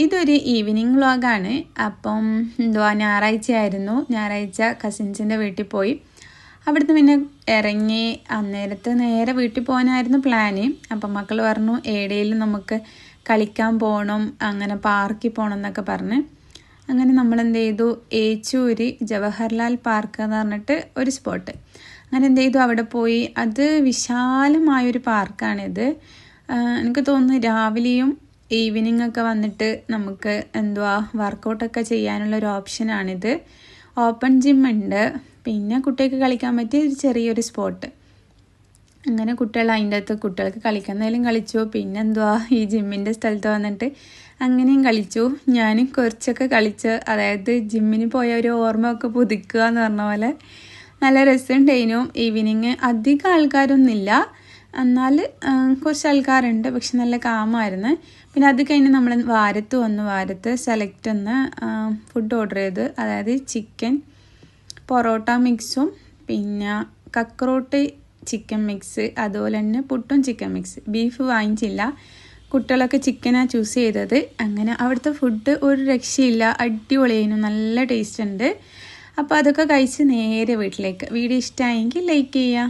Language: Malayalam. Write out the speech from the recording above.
ഇതൊരു ഈവനിങ് വ്ളോഗാണ്. അപ്പം ഞായറാഴ്ചയായിരുന്നു. ഞായറാഴ്ച കസിൻസിൻ്റെ വീട്ടിൽ പോയി. അവിടുന്ന് പിന്നെ ഇറങ്ങി അന്നേരത്ത് നേരെ വീട്ടിൽ പോകാനായിരുന്നു പ്ലാന്. അപ്പം മക്കൾ പറഞ്ഞു എവിടെയെങ്കിലും നമുക്ക് കളിക്കാൻ പോകണം, അങ്ങനെ പാർക്കിൽ പോകണം എന്നൊക്കെ പറഞ്ഞ്. അങ്ങനെ നമ്മൾ എന്ത് ചെയ്തു, ഏച്ചൂര് ജവഹർലാൽ പാർക്ക് എന്ന് പറഞ്ഞിട്ട് ഒരു സ്പോട്ട്. അങ്ങനെ എന്ത് ചെയ്തു, അവിടെ പോയി. അത് വിശാലമായൊരു പാർക്കാണിത്. എനിക്ക് തോന്നുന്നു രാവിലെയും ഈവനിങ് ഒക്കെ വന്നിട്ട് നമുക്ക് വർക്കൗട്ടൊക്കെ ചെയ്യാനുള്ളൊരു ഓപ്ഷനാണിത്. ഓപ്പൺ ജിം ഉണ്ട്, പിന്നെ കുട്ടികൾക്ക് കളിക്കാൻ പറ്റിയ ഒരു ചെറിയൊരു സ്പോട്ട്. അങ്ങനെ കുട്ടികൾ അതിൻ്റെ അകത്ത് കുട്ടികൾക്ക് കളിക്കുന്നതിലും കളിച്ചു. പിന്നെ ഈ ജിമ്മിൻ്റെ സ്ഥലത്ത് വന്നിട്ട് അങ്ങനെയും കളിച്ചു. ഞാനും കുറച്ചൊക്കെ കളിച്ച്, അതായത് ജിമ്മിന് പോയ ഒരു ഓർമ്മ ഒക്കെ പുതുക്കുക എന്ന് പറഞ്ഞ പോലെ നല്ല രസമുണ്ടായിരുന്നു. ഈവനിങ് അധികം ആൾക്കാരൊന്നുമില്ല, എന്നാൽ കുറച്ച് ആൾക്കാരുണ്ട്, പക്ഷെ നല്ല കാമായിരുന്നു. പിന്നെ അത് കഴിഞ്ഞ് നമ്മൾ വാരത്ത് വന്നു. വാരത്ത് സെലക്ട് എന്ന് ഫുഡ് ഓർഡർ ചെയ്ത്, അതായത് ചിക്കൻ പൊറോട്ട മിക്സും പിന്നെ കക്രോട്ട് ചിക്കൻ മിക്സ്, അതുപോലെ തന്നെ പുട്ടും ചിക്കൻ മിക്സ്. ബീഫ് വാങ്ങിച്ചില്ല, കുട്ടികളൊക്കെ ചിക്കനാണ് ചൂസ് ചെയ്തത്. അങ്ങനെ അവിടുത്തെ ഫുഡ് ഒരു രക്ഷയില്ല, അടിപൊളിയായിരുന്നു, നല്ല ടേസ്റ്റ് ഉണ്ട്. അപ്പോൾ അതൊക്കെ കഴിച്ച് നേരെ വീട്ടിലേക്ക്. വീഡിയോ ഇഷ്ടമായെങ്കിൽ ലൈക്ക് ചെയ്യുക.